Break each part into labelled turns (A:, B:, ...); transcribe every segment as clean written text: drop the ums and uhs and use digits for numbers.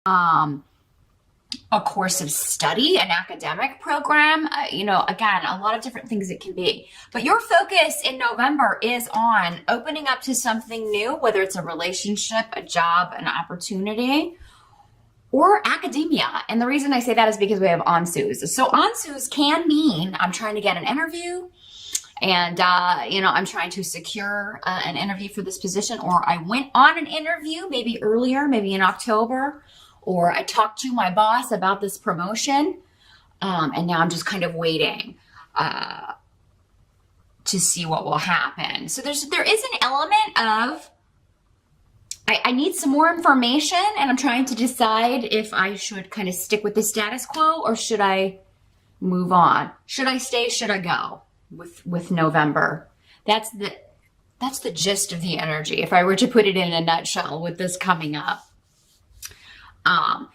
A: a course of study, an academic program, again, a lot of different things it can be. But your focus in November is on opening up to something new, whether it's a relationship, a job, an opportunity, or academia. And the reason I say that is because we have onsus. So onsus can mean I'm trying to get an interview and, I'm trying to secure an interview for this position, or I went on an interview maybe earlier, maybe in October, or I talked to my boss about this promotion, and now I'm just kind of waiting to see what will happen. So there is an element of I need some more information, and I'm trying to decide if I should kind of stick with the status quo or should I move on? Should I stay? Should I go with November? That's the gist of the energy, if I were to put it in a nutshell with this coming up.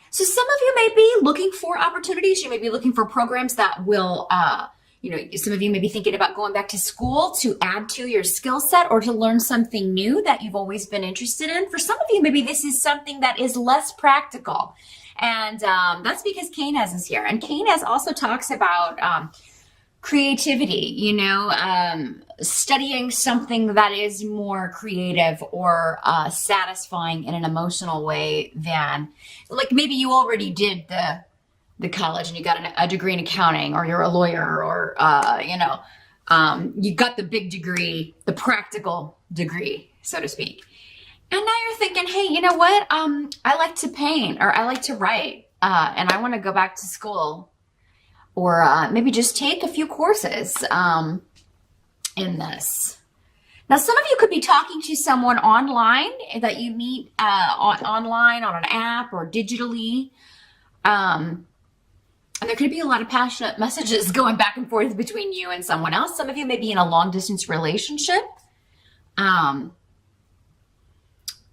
A: So some of you may be looking for opportunities. You may be looking for programs that will, some of you may be thinking about going back to school to add to your skill set or to learn something new that you've always been interested in. For some of you, maybe this is something that is less practical. And that's because Cainaz is here. And Cainaz also talks about creativity, studying something that is more creative or satisfying in an emotional way than, like, maybe you already did the college and you got a degree in accounting, or you're a lawyer, or, you got the big degree, the practical degree, so to speak. And now you're thinking, hey, you know what? I like to paint, or I like to write, and I want to go back to school, or maybe just take a few courses in this. Now, some of you could be talking to someone online that you meet online on an app or digitally. And there could be a lot of passionate messages going back and forth between you and someone else. Some of you may be in a long distance relationship. Some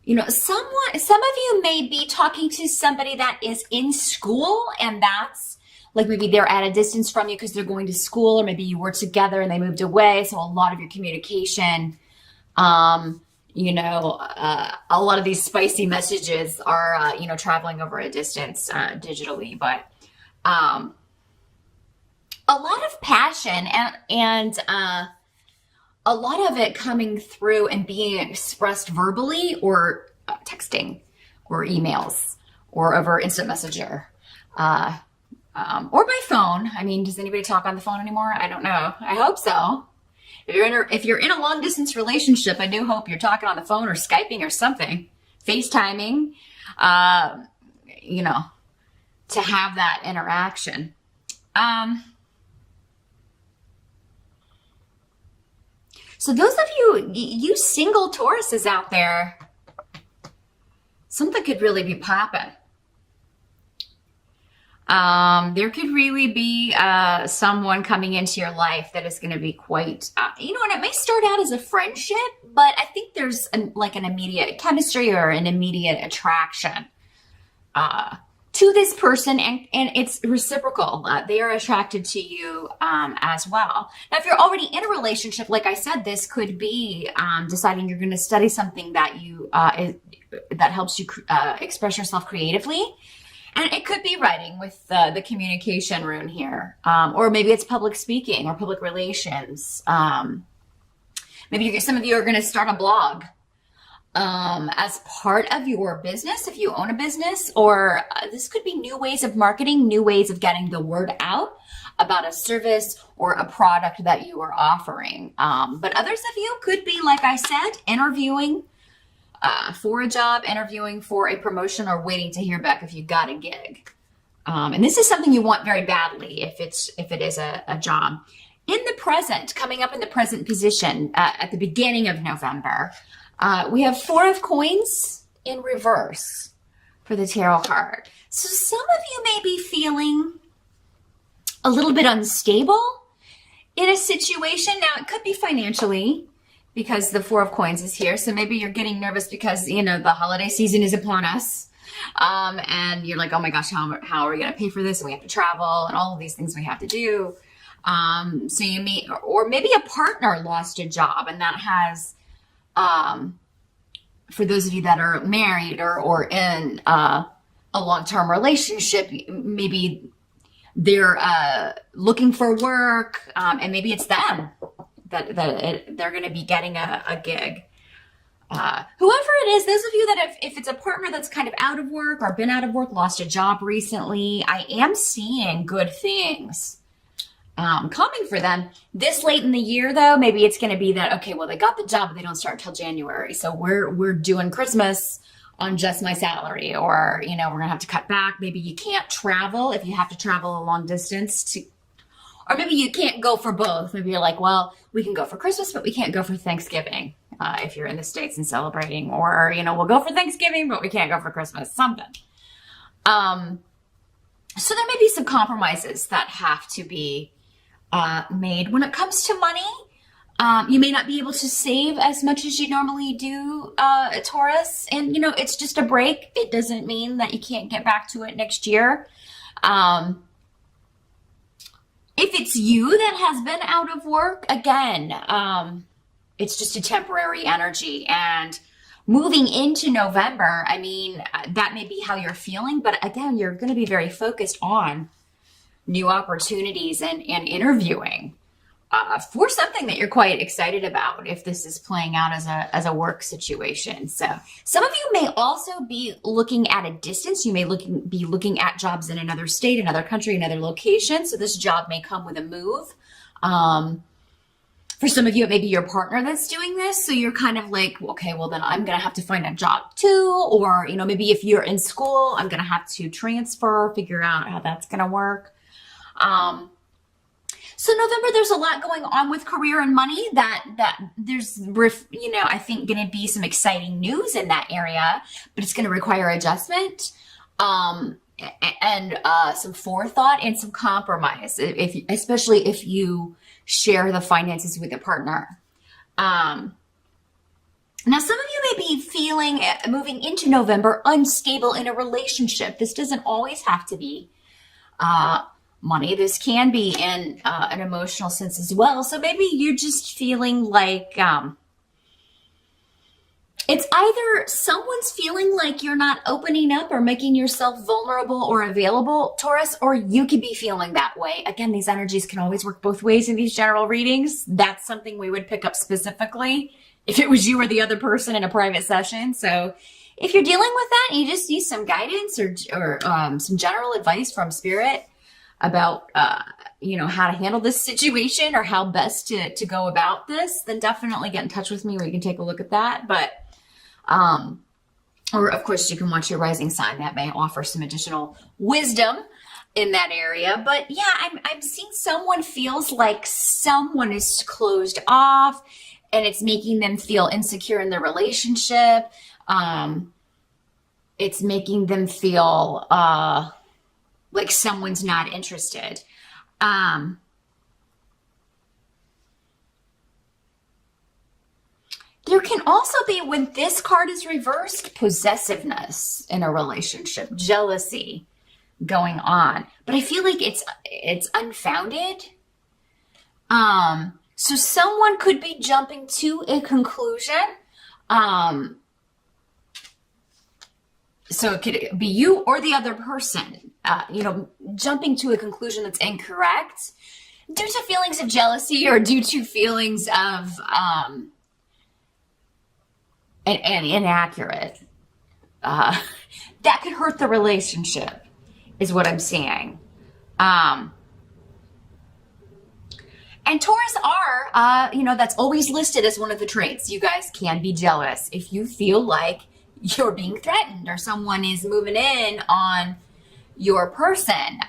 A: of you may be talking to somebody that is in school, and that's like maybe they're at a distance from you because they're going to school, or maybe you were together and they moved away. So a lot of your communication, a lot of these spicy messages are, traveling over a distance digitally. But a lot of passion and a lot of it coming through and being expressed verbally, or texting, or emails, or over instant messenger. Or by phone. I mean, does anybody talk on the phone anymore? I don't know. I hope so. If you're in a long distance relationship, I do hope you're talking on the phone or Skyping or something, FaceTiming, to have that interaction. So those of you single Tauruses out there, something could really be popping. There could really be someone coming into your life that is going to be quite, and it may start out as a friendship, but I think there's an immediate chemistry or an immediate attraction to this person, and it's reciprocal. They are attracted to you as well. Now, if you're already in a relationship, like I said, this could be deciding you're going to study something that that helps you express yourself creatively. And it could be writing with the communication rune here. Or maybe it's public speaking or public relations. Maybe some of you are going to start a blog as part of your business, if you own a business. Or this could be new ways of marketing, new ways of getting the word out about a service or a product that you are offering. But others of you could be, like I said, interviewing for a job, interviewing for a promotion, or waiting to hear back if you got a gig. And this is something you want very badly if it is a job. In the present, coming up in the present position at the beginning of November, we have 4 of coins in reverse for the tarot card. So some of you may be feeling a little bit unstable in a situation. Now, it could be financially, because the 4 of coins is here. So maybe you're getting nervous because, the holiday season is upon us. And you're like, oh my gosh, how are we going to pay for this? And we have to travel and all of these things we have to do. So you may, or maybe a partner lost a job, and that has, for those of you that are married or in, a long-term relationship. Maybe they're looking for work, and maybe it's them that they're going to be getting a gig. Whoever it is, those of you that if it's a partner that's kind of out of work or been out of work, lost a job recently, I am seeing good things coming for them. This late in the year, though, maybe it's going to be that, okay, well, they got the job, but they don't start till January. So we're doing Christmas on just my salary, or, we're going to have to cut back. Maybe you can't travel if you have to travel a long distance or maybe you can't go for both. Maybe you're like, well, we can go for Christmas, but we can't go for Thanksgiving if you're in the States and celebrating, or, we'll go for Thanksgiving, but we can't go for Christmas, something. So there may be some compromises that have to be made. When it comes to money, you may not be able to save as much as you normally do, Taurus. And, it's just a break. It doesn't mean that you can't get back to it next year. If it's you that has been out of work, again, it's just a temporary energy. And moving into November, that may be how you're feeling. But again, you're going to be very focused on new opportunities and interviewing for something that you're quite excited about, if this is playing out as a work situation. So some of you may also be looking at a distance. You may be looking at jobs in another state, another country, another location. So this job may come with a move. For some of you, it may be your partner that's doing this. So you're kind of like, okay, well, then I'm going to have to find a job too. Or, maybe if you're in school, I'm going to have to transfer, figure out how that's going to work. So November, there's a lot going on with career and money that there's, I think going to be some exciting news in that area, but it's going to require adjustment, and some forethought and some compromise, especially if you share the finances with a partner. Now, some of you may be feeling, moving into November, unstable in a relationship. This doesn't always have to be money. This can be in an emotional sense as well. So maybe you're just feeling like it's either someone's feeling like you're not opening up or making yourself vulnerable or available, Taurus, or you could be feeling that way. Again, these energies can always work both ways in these general readings. That's something we would pick up specifically if it was you or the other person in a private session. So if you're dealing with that and you just need some guidance or some general advice from Spirit about, how to handle this situation or how best to go about this, then definitely get in touch with me where you can take a look at that. But, or of course you can watch your rising sign. That may offer some additional wisdom in that area. But yeah, I'm seeing someone feels like someone is closed off and it's making them feel insecure in their relationship. It's making them feel, like someone's not interested. There can also be, when this card is reversed, possessiveness in a relationship, jealousy going on. But I feel like it's unfounded. So someone could be jumping to a conclusion. So it could be you or the other person, jumping to a conclusion that's incorrect due to feelings of jealousy or due to feelings of and inaccurate. That could hurt the relationship, is what I'm seeing. And Taurus are, that's always listed as one of the traits. You guys can be jealous if you feel like you're being threatened or someone is moving in on your person.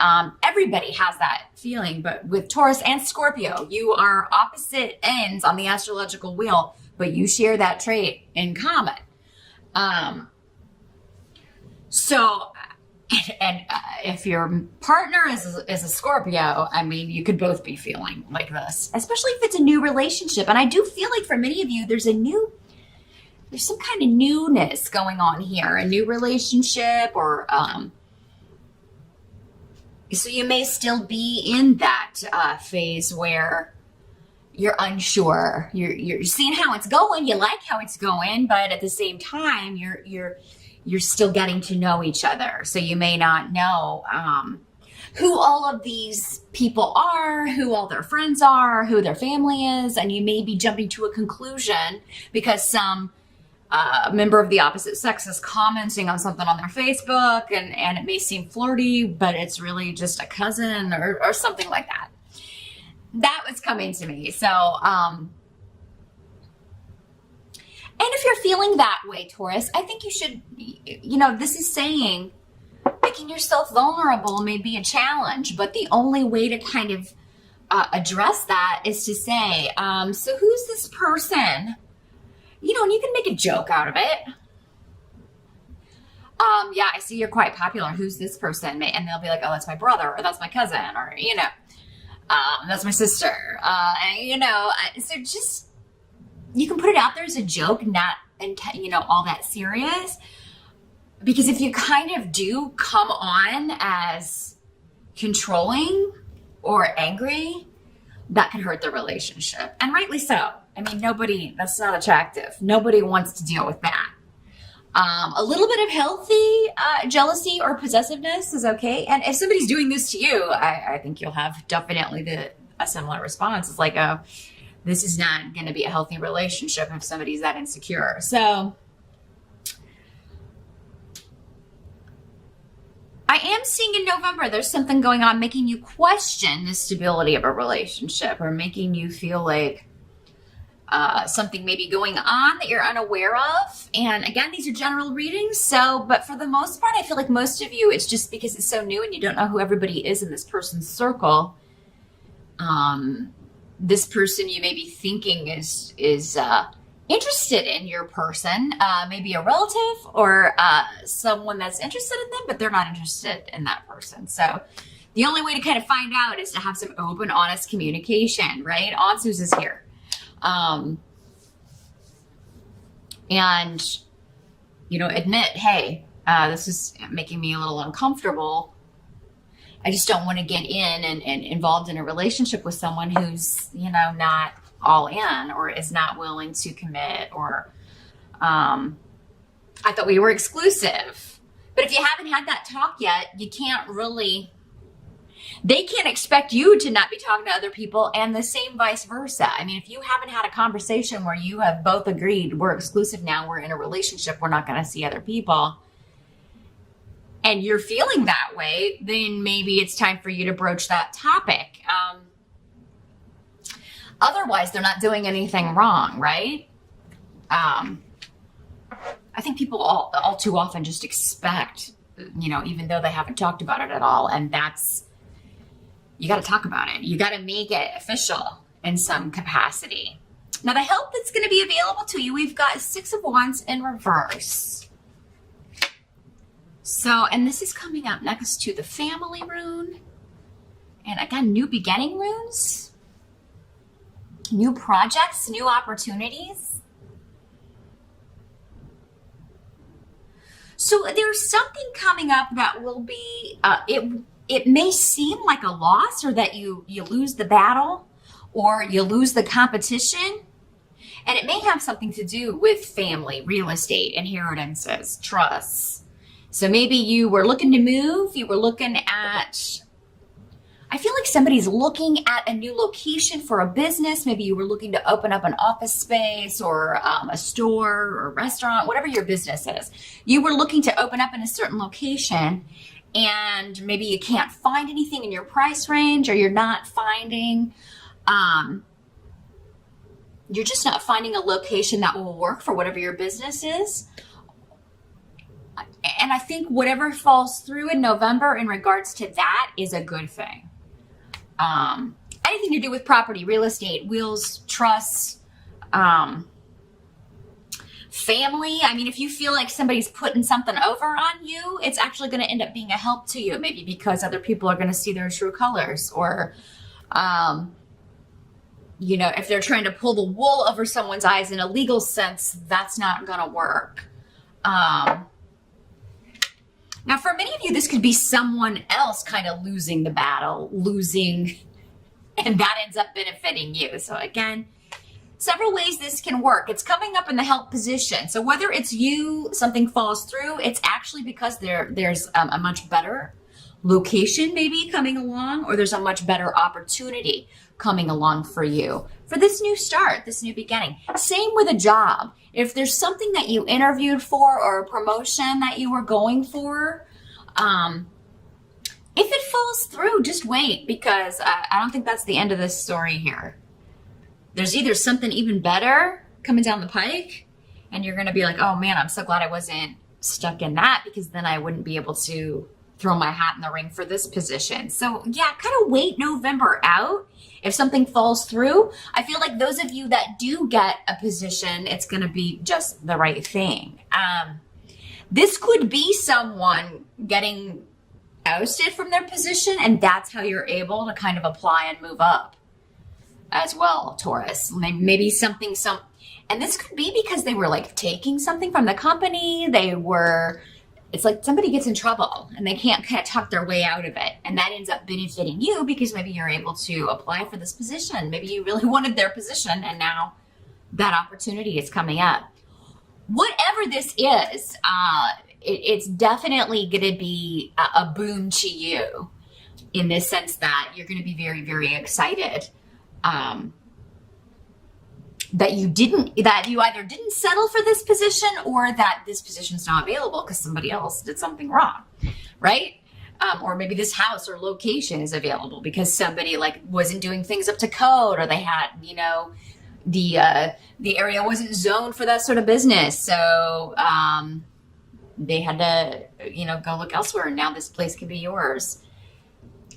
A: Everybody has that feeling, but with Taurus and Scorpio, you are opposite ends on the astrological wheel, but you share that trait in common. If your partner is a Scorpio, you could both be feeling like this, especially if it's a new relationship. And I do feel like for many of you, there's some kind of newness going on here, a new relationship, or so you may still be in that phase where you're unsure. You're seeing how it's going. You like how it's going, but at the same time, you're you're still getting to know each other. So you may not know who all of these people are, who all their friends are, who their family is, and you may be jumping to a conclusion because some member of the opposite sex is commenting on something on their Facebook, and it may seem flirty, but it's really just a cousin or something like that. That was coming to me. So, and if you're feeling that way, Taurus, I think you should, this is saying making yourself vulnerable may be a challenge, but the only way to kind of address that is to say, so who's this person? And you can make a joke out of it. Yeah, I see you're quite popular. Who's this person? And they'll be like, oh, that's my brother, or that's my cousin, or, that's my sister. So just, you can put it out there as a joke, not, all that serious. Because if you kind of do come on as controlling or angry, that can hurt the relationship. And rightly so. I mean, that's not attractive. Nobody wants to deal with that. A little bit of healthy jealousy or possessiveness is okay. And if somebody's doing this to you, I think you'll have definitely a similar response. It's like, oh, this is not going to be a healthy relationship if somebody's that insecure. So I am seeing in November, there's something going on making you question the stability of a relationship, or making you feel like something may be going on that you're unaware of. And again, these are general readings. But for the most part, I feel like most of you, it's just because it's so new and you don't know who everybody is in this person's circle. This person you may be thinking is interested in your person, maybe a relative or someone that's interested in them, but they're not interested in that person. So the only way to kind of find out is to have some open, honest communication, right? Ansus is here. And, admit, hey, this is making me a little uncomfortable. I just don't want to get in and involved in a relationship with someone who's, not all in, or is not willing to commit, or, I thought we were exclusive. But if you haven't had that talk yet, you can't really, they can't expect you to not be talking to other people, and the same vice versa. I mean, if you haven't had a conversation where you have both agreed, we're exclusive now, we're in a relationship, we're not going to see other people, and you're feeling that way, then maybe it's time for you to broach that topic. Otherwise, they're not doing anything wrong, right? I think people all too often just expect, even though they haven't talked about it at all, and you got to talk about it. You got to make it official in some capacity. Now, the help that's going to be available to you, we've got 6 of Wands in reverse. So, and this is coming up next to the family rune. And again, new beginning runes. New projects, new opportunities. So there's something coming up that will be, it may seem like a loss, or that you lose the battle, or you lose the competition. And it may have something to do with family, real estate, inheritances, trusts. So maybe you were looking to move, you were looking at, I feel like somebody's looking at a new location for a business. Maybe you were looking to open up an office space, or a store or a restaurant, whatever your business is. You were looking to open up in a certain location, and maybe you can't find anything in your price range, or you're not finding, you're just not finding a location that will work for whatever your business is. And I think whatever falls through in November in regards to that is a good thing. Anything to do with property, real estate, wills, trusts, family. I mean, if you feel like somebody's putting something over on you, it's actually going to end up being a help to you, maybe because other people are going to see their true colors, or, if they're trying to pull the wool over someone's eyes in a legal sense, that's not going to work. Now, for many of you, this could be someone else kind of losing the battle, and that ends up benefiting you. So again, several ways this can work. It's coming up in the help position. So whether it's you, something falls through, it's actually because there's a much better location maybe coming along, or there's a much better opportunity coming along for you for this new start, this new beginning. Same with a job. If there's something that you interviewed for or a promotion that you were going for, if it falls through, just wait, because I don't think that's the end of this story here. There's either something even better coming down the pike, and you're going to be like, oh man, I'm so glad I wasn't stuck in that, because then I wouldn't be able to throw my hat in the ring for this position. So yeah, kind of wait November out. If something falls through, I feel like those of you that do get a position, it's going to be just the right thing. This could be someone getting ousted from their position, and that's how you're able to kind of apply and move up as well, Taurus. Maybe something, and this could be because they were like taking something from the company. It's like somebody gets in trouble and they can't kind of talk their way out of it. And that ends up benefiting you because maybe you're able to apply for this position. Maybe you really wanted their position, and now that opportunity is coming up. Whatever this is, it's definitely going to be a boon to you in this sense that you're going to be very, very excited that you either didn't settle for this position, or that this position's not available because somebody else did something wrong, right? Or maybe this house or location is available because somebody like wasn't doing things up to code, or they had, the area wasn't zoned for that sort of business. So they had to, go look elsewhere, and now this place can be yours.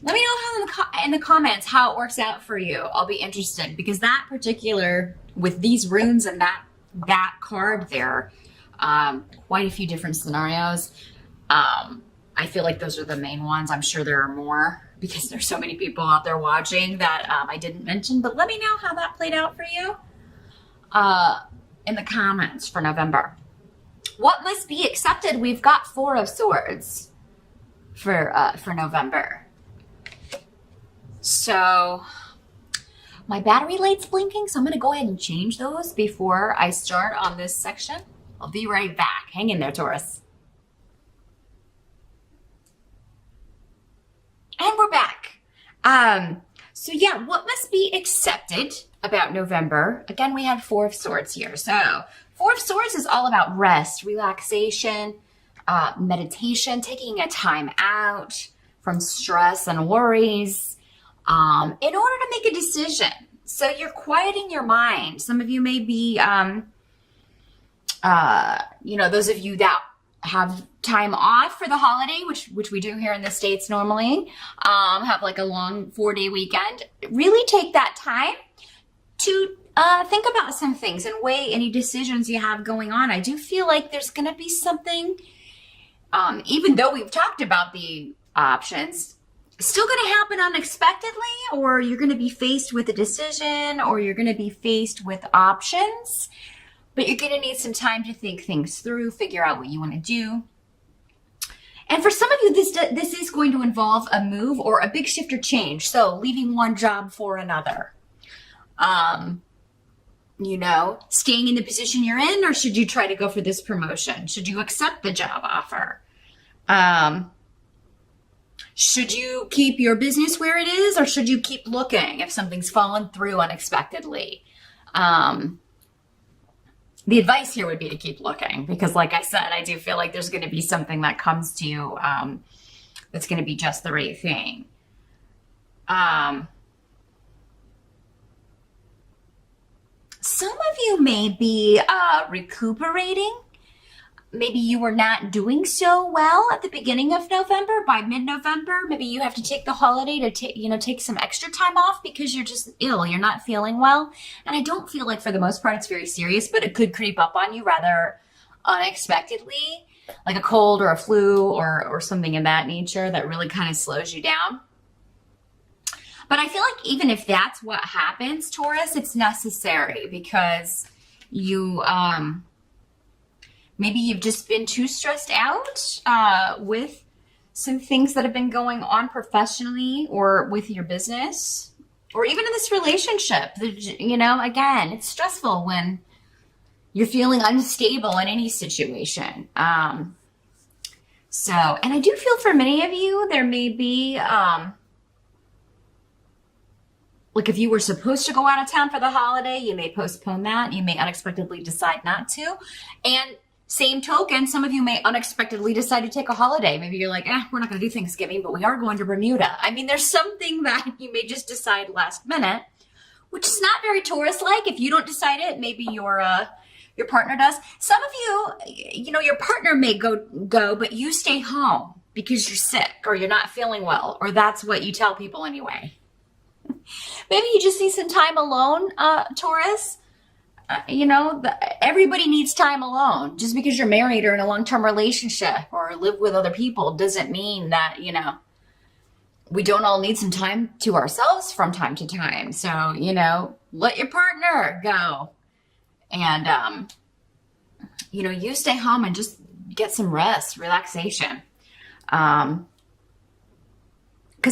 A: Let me know in the comments how it works out for you. I'll be interested, because that particular, with these runes and that card there, quite a few different scenarios. I feel like those are the main ones. I'm sure there are more, because there's so many people out there watching that I didn't mention. But let me know how that played out for you in the comments for November. What must be accepted? We've got 4 of Swords for November. So my battery light's blinking, so I'm going to go ahead and change those before I start on this section. I'll be right back. Hang in there, Taurus. And we're back. So yeah, what must be accepted about November? Again, we have 4 of Swords here. So 4 of Swords is all about rest, relaxation, meditation, taking a time out from stress and worries, in order to make a decision. So you're quieting your mind. Some of you may be, those of you that have time off for the holiday, which we do here in the States normally, have like a long 4-day weekend. Really take that time to think about some things and weigh any decisions you have going on. I do feel like there's going to be something, even though we've talked about the options, still going to happen unexpectedly, or you're going to be faced with a decision, or you're going to be faced with options, but you're going to need some time to think things through, figure out what you want to do. And for some of you, this is going to involve a move or a big shift or change. So leaving one job for another. Staying in the position you're in, or should you try to go for this promotion? Should you accept the job offer? Should you keep your business where it is, or should you keep looking if something's fallen through unexpectedly? The advice here would be to keep looking, because like I said, I do feel like there's going to be something that comes to you that's going to be just the right thing. Some of you may be recuperating. Maybe you were not doing so well at the beginning of November. By mid-November, maybe you have to take the holiday to take some extra time off because you're just ill. You're not feeling well. And I don't feel like for the most part it's very serious, but it could creep up on you rather unexpectedly, like a cold or a flu or something in that nature that really kind of slows you down. But I feel like even if that's what happens, Taurus, it's necessary, because you maybe you've just been too stressed out with some things that have been going on professionally or with your business, or even in this relationship. You know, again, it's stressful when you're feeling unstable in any situation. So, and I do feel for many of you, there may be, like if you were supposed to go out of town for the holiday, you may postpone that. You may unexpectedly decide not to. And same token, some of you may unexpectedly decide to take a holiday. Maybe you're like, we're not going to do Thanksgiving, but we are going to Bermuda. I mean, there's something that you may just decide last minute, which is not very Taurus-like. If you don't decide it, maybe your partner does. Some of you, you know, your partner may go, but you stay home because you're sick or you're not feeling well, or that's what you tell people anyway. Maybe you just need some time alone, Taurus. You know, everybody needs time alone. Just because you're married or in a long-term relationship or live with other people doesn't mean that, you know, we don't all need some time to ourselves from time to time. So, you know, let your partner go. And, you know, you stay home and just get some rest, relaxation. Because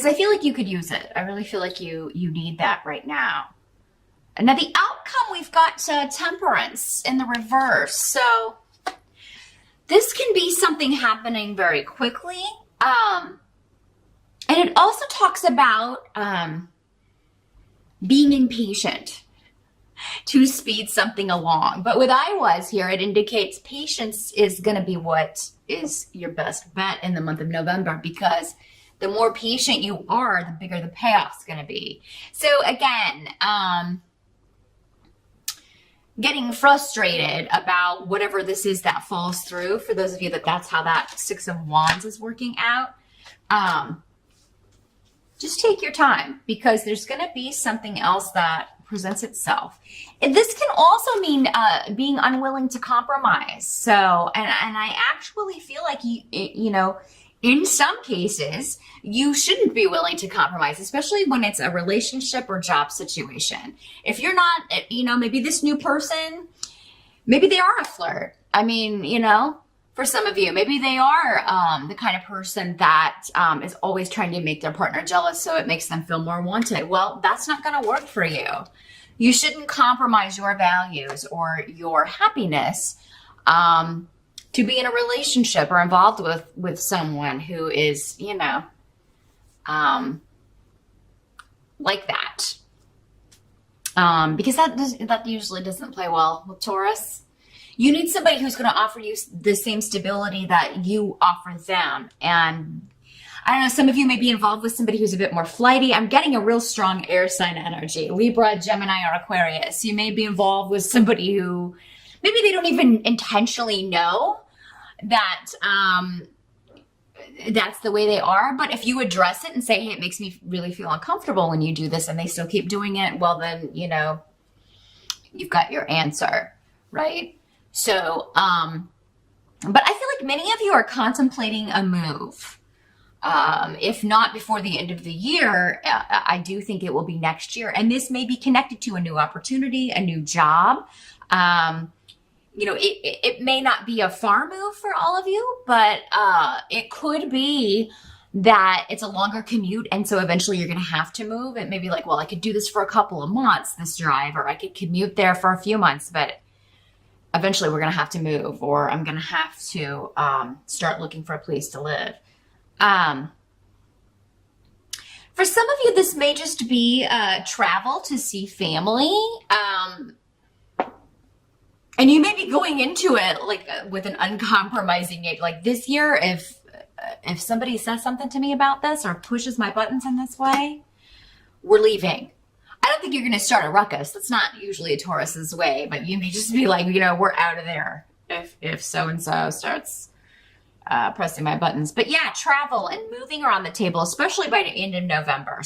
A: I feel like you could use it. I really feel like you need that right now. And now the outcome, we've got temperance in the reverse. So this can be something happening very quickly. And it also talks about being impatient to speed something along. But with I was here, it indicates patience is going to be what is your best bet in the month of November, because the more patient you are, the bigger the payoff's going to be. So again, getting frustrated about whatever this is that falls through, for those of you that's how that Six of Wands is working out, just take your time, because there's going to be something else that presents itself. And this can also mean being unwilling to compromise. So, and I actually feel like you know, in some cases, you shouldn't be willing to compromise, especially when it's a relationship or job situation. If you're not, you know, maybe this new person, maybe they are a flirt. I mean, you know, for some of you, maybe they are the kind of person that is always trying to make their partner jealous, so it makes them feel more wanted. Well, that's not going to work for you. You shouldn't compromise your values or your happiness to be in a relationship or involved with someone who is, you know, like that. Because that usually doesn't play well with Taurus. You need somebody who's going to offer you the same stability that you offer them. And I don't know, some of you may be involved with somebody who's a bit more flighty. I'm getting a real strong air sign energy. Libra, Gemini, or Aquarius. You may be involved with somebody who maybe they don't even intentionally know that that's the way they are. But if you address it and say, hey, it makes me really feel uncomfortable when you do this, and they still keep doing it, well, then, you know, you've got your answer, right? So, but I feel like many of you are contemplating a move. If not before the end of the year, I do think it will be next year. And this may be connected to a new opportunity, a new job. You know, it may not be a far move for all of you, but it could be that it's a longer commute. And so eventually you're going to have to move. It may be like, well, I could do this for a couple of months, this drive, or I could commute there for a few months, but eventually we're going to have to move, or I'm going to have to start looking for a place to live. For some of you, this may just be travel to see family. And you may be going into it like with an uncompromising age. Like this year, if somebody says something to me about this or pushes my buttons in this way, we're leaving. I don't think you're going to start a ruckus. That's not usually a Taurus's way, but you may just be like, you know, we're out of there if so-and-so starts pressing my buttons. But yeah, travel and moving are on the table, especially by the end of November.